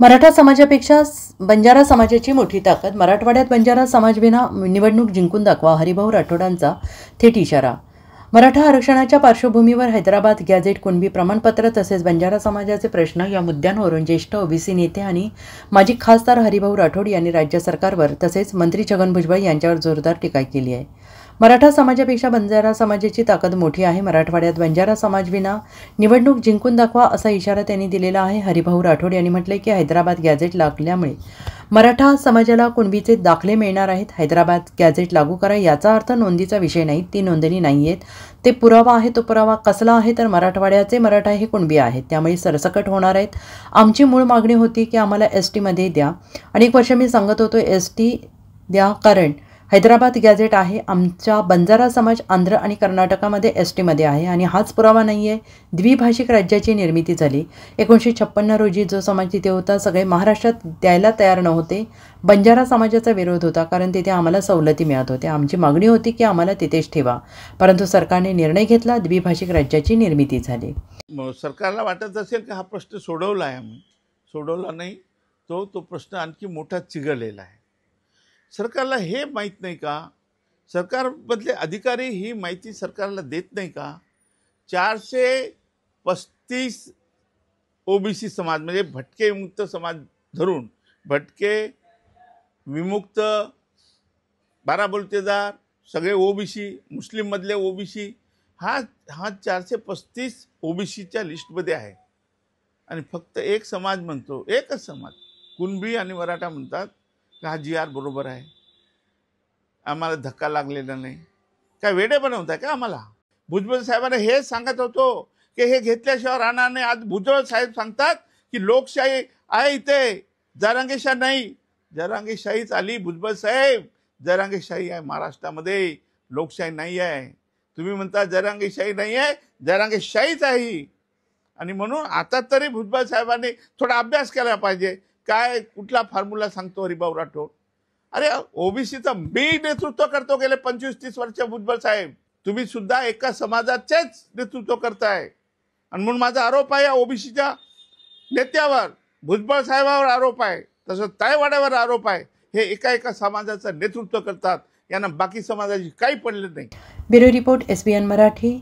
मराठा समाजापेक्षा बंजारा समाजाची मोठी ताकद. मराठवाड्यात बंजारा समाजविना निवडणूक जिंकून दाखवा, हरिभाऊ राठोडांचा थेट इशारा. मराठा आरक्षणाच्या पार्श्वभूमीवर हैदराबाद गॅझेट, कुणबी प्रमाणपत्र तसेच बंजारा समाजाचे प्रश्न या मुद्द्यांवरून ज्येष्ठ ओबीसी नेते आणि माजी खासदार हरिभाऊ राठोड यांनी राज्य सरकारवर तसेच मंत्री छगन भुजबळ यांच्यावर जोरदार टीका केली आहे. मराठा समाजापेक्षा बंजारा समाजाची ताकद मोठी आहे. मराठवाड्यात बंजारा समाजविना निवडणूक जिंकून दाखवा असा इशारा त्यांनी दिलेला आहे. हरिभाऊ राठोड यांनी म्हटले की हैदराबाद गॅझेट लागल्यामुळे मराठा समाजाला कुणबीचे दाखले मिळणार आहेत. हैदराबाद गॅझेट लागू करा याचा अर्थ नोंदीचा विषय नाही, ती नोंदणी नाही आहेत. ते पुरावा आहे. तो पुरावा कसला आहे तर मराठवाड्याचे मराठा हे कुणबी आहेत, त्यामुळे सरसकट होणार आहेत. आमची मूळ मागणी होती की आम्हाला STमध्ये द्या. अनेक वर्ष मी सांगत होतो ST द्या, कारण हैदराबाद गॅझेट आहे. आमचा बंजारा समाज आंध्र आणि कर्नाटकामध्ये STमध्ये आहे आणि हाच पुरावा नाही आहे. द्विभाषिक राज्याची निर्मिती झाली 1956 रोजी. जो समाज तिथे होता सगळे महाराष्ट्रात द्यायला तयार नव्हते. बंजारा समाजाचा विरोध होता, कारण तिथे आम्हाला सवलती मिळत होत्या. आमची मागणी होती की आम्हाला तिथेच ठेवा, परंतु सरकारने निर्णय घेतला. द्विभाषिक राज्याची निर्मिती झाली. सरकारला वाटत असेल की हा प्रश्न सोडवला आहे, आम्ही सोडवला नाही, तो प्रश्न आणखी मोठा चिघळलेला आहे. सरकारला हे माहीत नाही का, सरकारमधले अधिकारी ही माहिती सरकारला देत नाही का? 435 OBC समाज म्हणजे भटके विमुक्त समाज धरून भटके विमुक्त, बाराबोलतेदार, सगळे OBC, मुस्लिममधले OBC, हा 435 OBCच्या लिस्टमध्ये आहे. आणि फक्त एक समाज म्हणतो, एकच समाज कुणबी आणि मराठा म्हणतात हा GR बरोबर आहे, आम्हाला धक्का लागलेला नाही. काय वेडे बनवताय का आम्हाला? भुजबळ साहेबांना हे सांगत होतो की हे घेतल्याशिवाय राहणार नाही. आज भुजबळ साहेब सांगतात की लोकशाही आहे इथे, जरांगेशाही नाही. जरांगेशाहीच आली भुजबळ साहेब, जरांगेशाही आहे महाराष्ट्रामध्ये, लोकशाही नाही आहे. तुम्ही म्हणता जरांगेशाही नाही आहे, जरांगेशाहीच आहे. आणि म्हणून आता तरी भुजबळ साहेबांनी थोडा अभ्यास केला पाहिजे. काय कुठला फॉर्म्युला सांगतो हरिभाऊ राठोड? अरे OBCचं मी नेतृत्व करतो गेले 25-30 वर्ष. भुजबळ साहेब, तुम्ही सुद्धा एका समाजाचेच नेतृत्व करताय आणि म्हणून माझा आरोप आहे या OBCच्या नेत्यावर, भुजबळ साहेबावर आरोप आहे, तसं तायवाड्यावर आरोप आहे. हे एका समाजाचं नेतृत्व करतात, यांना बाकी समाजाची काही पडले नाही. Bureau report, SBN Marathi.